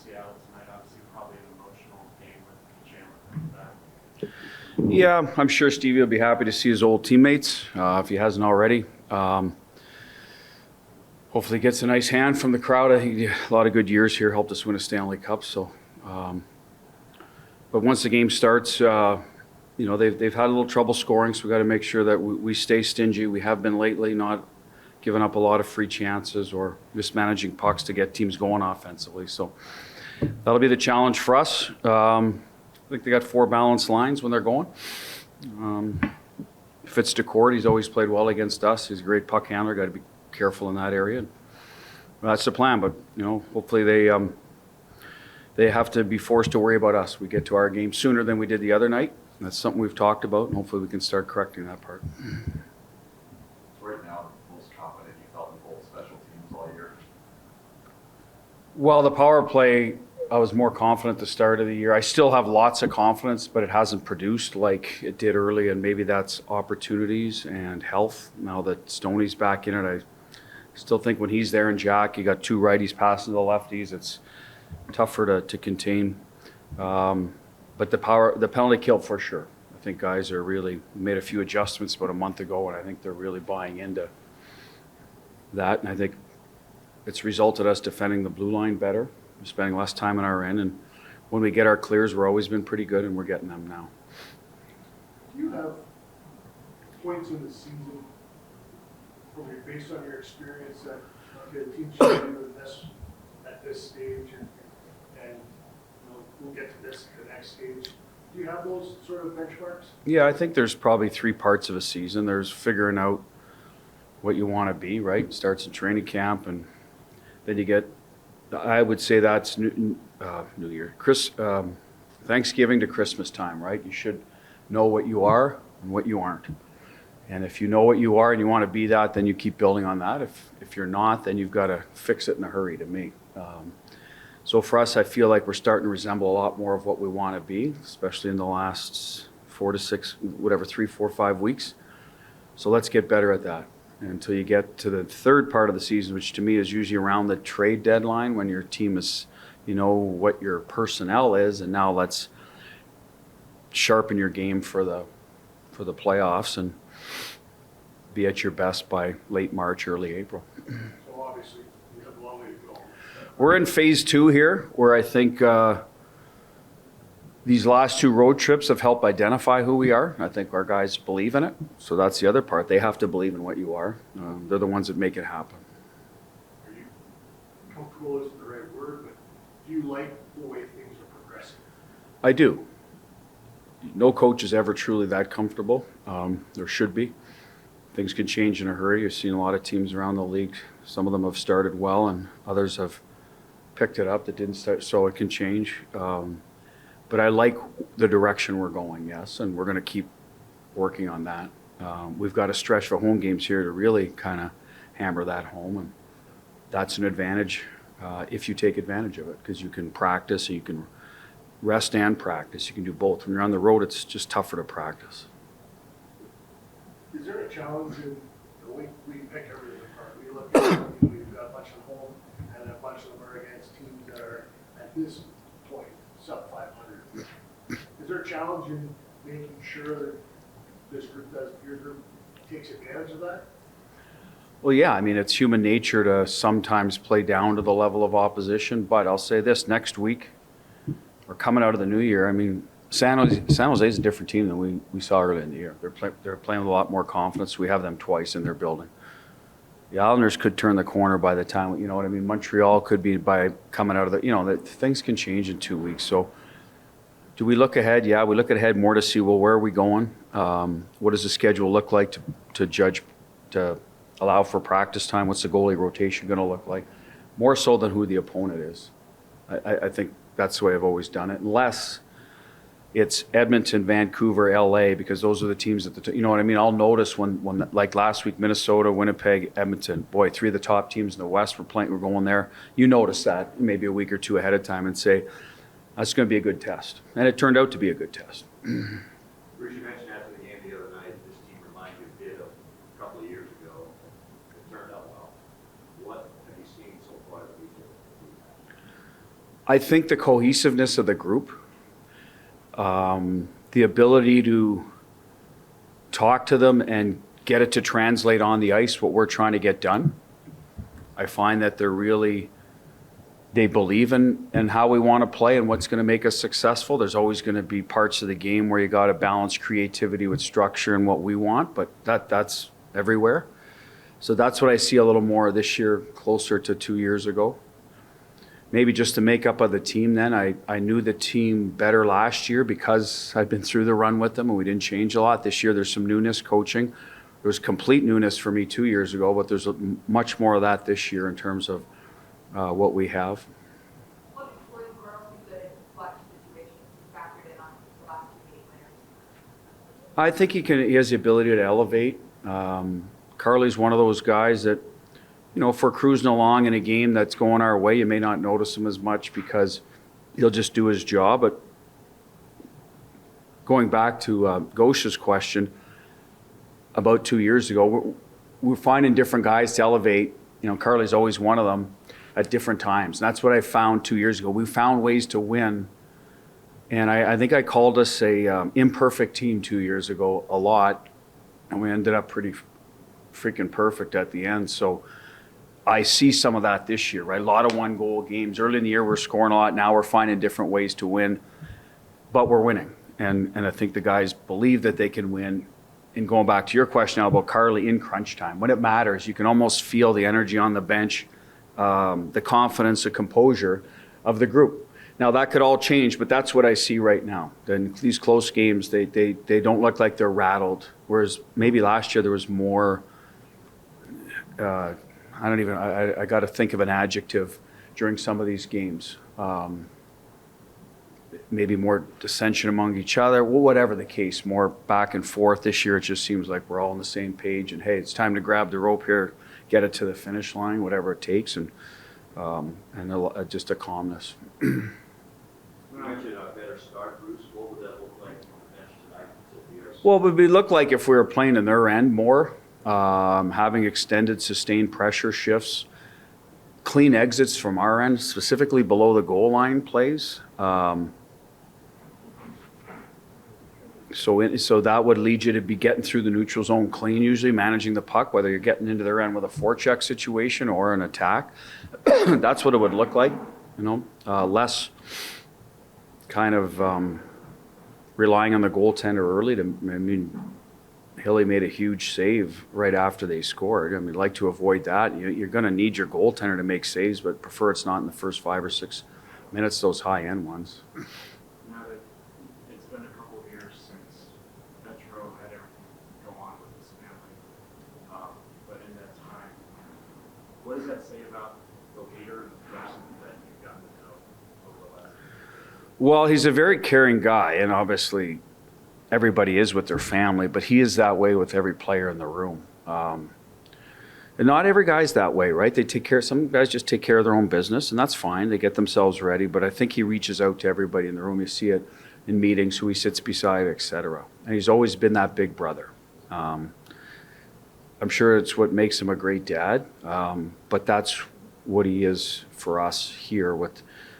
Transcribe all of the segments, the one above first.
Seattle tonight. Obviously, probably an emotional game with Pietrangelo coming back. Yeah, I'm sure Stevie will be happy to see his old teammates if he hasn't already. Hopefully, he gets a nice hand from the crowd. I think a lot of good years here helped us win a Stanley Cup. So, but once the game starts, they've had a little trouble scoring, so we got to make sure that we stay stingy. We have been lately, not giving up a lot of free chances or mismanaging pucks to get teams going offensively. So that'll be the challenge for us. I think they got 4 balanced lines when they're going. Fitzdecourt, he's always played well against us. He's a great puck handler. Got to be careful in that area. That's the plan. But hopefully they have to be forced to worry about us. We get to our game sooner than we did the other night. That's something we've talked about, and hopefully we can start correcting that part. Right now, most confident you felt in both special teams all year? Well, the power play, I was more confident at the start of the year. I still have lots of confidence, but it hasn't produced like it did early, and maybe that's opportunities and health. Now that Stoney's back in it, I still think when he's there and Jack, you got 2 righties passing to the lefties, it's tougher to contain. But the penalty kill for sure. I think guys are really made a few adjustments about a month ago, and I think they're really buying into that. And I think it's resulted us defending the blue line better. We're spending less time on our end, and when we get our clears, we're always been pretty good, and we're getting them now. Do you have points in the season, based on your experience, that the team should do this at this stage, and we'll get to this at the next stage? Do you have those sort of benchmarks? Yeah, I think there's probably 3 parts of a season. There's figuring out what you want to be, right? It starts in training camp, and then you get, I would say that's New Year, Thanksgiving to Christmas time, right? You should know what you are and what you aren't. And if you know what you are and you want to be that, then you keep building on that. If you're not, then you've got to fix it in a hurry, to me. So for us, I feel like we're starting to resemble a lot more of what we want to be, especially in the last 4 to 6, 3, 4, 5 weeks. So let's get better at that. And until you get to the third part of the season, which to me is usually around the trade deadline, when your team is, what your personnel is, and now let's sharpen your game for the playoffs and be at your best by late March, early April. So obviously, we have a long way to go. We're in phase 2 here, where I think these last 2 road trips have helped identify who we are. I think our guys believe in it. So that's the other part. They have to believe in what you are. They're the ones that make it happen. Are you comfortable isn't the right word, but do you like the way things are progressing? I do. No coach is ever truly that comfortable. There should be. Things can change in a hurry. You've seen a lot of teams around the league. Some of them have started well, and others have picked it up that didn't start, so it can change. But I like the direction we're going, yes, and we're going to keep working on that. We've got a stretch of home games here to really kind of hammer that home, and that's an advantage if you take advantage of it, because you can practice, and you can rest and practice. You can do both. When you're on the road, it's just tougher to practice. Is there a challenge in the way we pick everything apart? We look at we've got a bunch of home, and a bunch of them are against teams that are at this point sub 500. Is there a challenge in making sure that this group your group takes advantage of that? Well, yeah, I mean, it's human nature to sometimes play down to the level of opposition, but I'll say this, next week, we're coming out of the new year. I mean, San Jose is a different team than we saw early in the year. They're playing with a lot more confidence. We have them twice in their building. The Islanders could turn the corner by the time, you know what I mean? Montreal could be by coming out of the, things can change in 2 weeks. So do we look ahead? Yeah, we look ahead more to see, well, where are we going? What does the schedule look like to judge, to allow for practice time? What's the goalie rotation going to look like? More so than who the opponent is. I think that's the way I've always done it, unless it's Edmonton, Vancouver, LA, because those are the teams that you know what I mean? I'll notice when like last week, Minnesota, Winnipeg, Edmonton, boy, 3 of the top teams in the West were going there. You notice that maybe a week or 2 ahead of time and say, that's going to be a good test. And it turned out to be a good test. Bruce, you mentioned after the game the other night, this team reminded you a bit of a couple of years ago. It turned out well. What have you seen so far that we I think the cohesiveness of the group, the ability to talk to them and get it to translate on the ice what we're trying to get done. I find that they believe in how we want to play and what's going to make us successful. There's always going to be parts of the game where you got to balance creativity with structure and what we want, but that's everywhere. So that's what I see a little more this year, closer to 2 years ago. Maybe just the makeup of the team then. I knew the team better last year because I'd been through the run with them and we didn't change a lot. This year there's some newness coaching. There was complete newness for me 2 years ago, but there's much more of that this year in terms of what we have. What were the girls who good in clutch situations factored in on the last 2 game winners? I think he has the ability to elevate. Carly's one of those guys that, if we're cruising along in a game that's going our way, you may not notice him as much because he'll just do his job. But going back to Gosha's question, about 2 years ago, we're finding different guys to elevate. Carly's always one of them at different times. And that's what I found 2 years ago. We found ways to win. And I think I called us a imperfect team 2 years ago a lot. And we ended up pretty freaking perfect at the end. So I see some of that this year, right? A lot of one-goal games. Early in the year, we're scoring a lot. Now we're finding different ways to win. But we're winning. And I think the guys believe that they can win. And going back to your question now about Carly in crunch time, when it matters, you can almost feel the energy on the bench, the confidence, the composure of the group. Now that could all change, but that's what I see right now. Then these close games, they don't look like they're rattled. Whereas maybe last year there was more. I got to think of an adjective during some of these games. Maybe more dissension among each other, well, whatever the case, more back and forth. This year it just seems like we're all on the same page and hey, it's time to grab the rope here, get it to the finish line, whatever it takes, and just a calmness. You mentioned a better start, Bruce. What would that look like on the bench tonight? Well, it would look like if we were playing in their end more, having extended sustained pressure shifts, clean exits from our end, specifically below the goal line plays. So that would lead you to be getting through the neutral zone clean, usually managing the puck, whether you're getting into their end with a forecheck situation or an attack. That's what it would look like, less kind of relying on the goaltender early. Hilly made a huge save right after they scored. I'd like to avoid that. You're going to need your goaltender to make saves, but prefer it's not in the first 5 or 6 minutes, those high-end ones. Now that it's been a couple of years since Petro had everything go on with his family, but in that time, what does that say about the leader and the person that you've gotten to know over the last year? Well, he's a very caring guy, and obviously everybody is with their family, but he is that way with every player in the room. And not every guy's that way, right? Some guys just take care of their own business, and that's fine. They get themselves ready, but I think he reaches out to everybody in the room. You see it in meetings, who he sits beside, etc. And he's always been that big brother. I'm sure it's what makes him a great dad, but that's what he is for us here,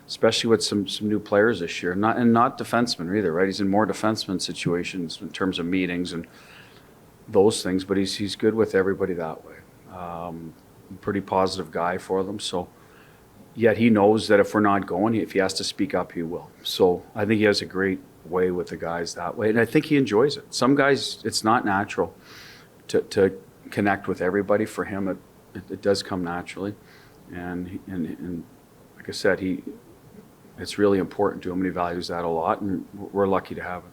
especially with some new players this year. Not defensemen either, right? He's in more defenseman situations in terms of meetings and those things, but he's good with everybody that way. Pretty positive guy for them. So, yet he knows that if we're not going, if he has to speak up, he will. So I think he has a great way with the guys that way, and I think he enjoys it. Some guys, it's not natural to connect with everybody. For him, it does come naturally, and like I said, it's really important to him, and he values that a lot, and we're lucky to have it.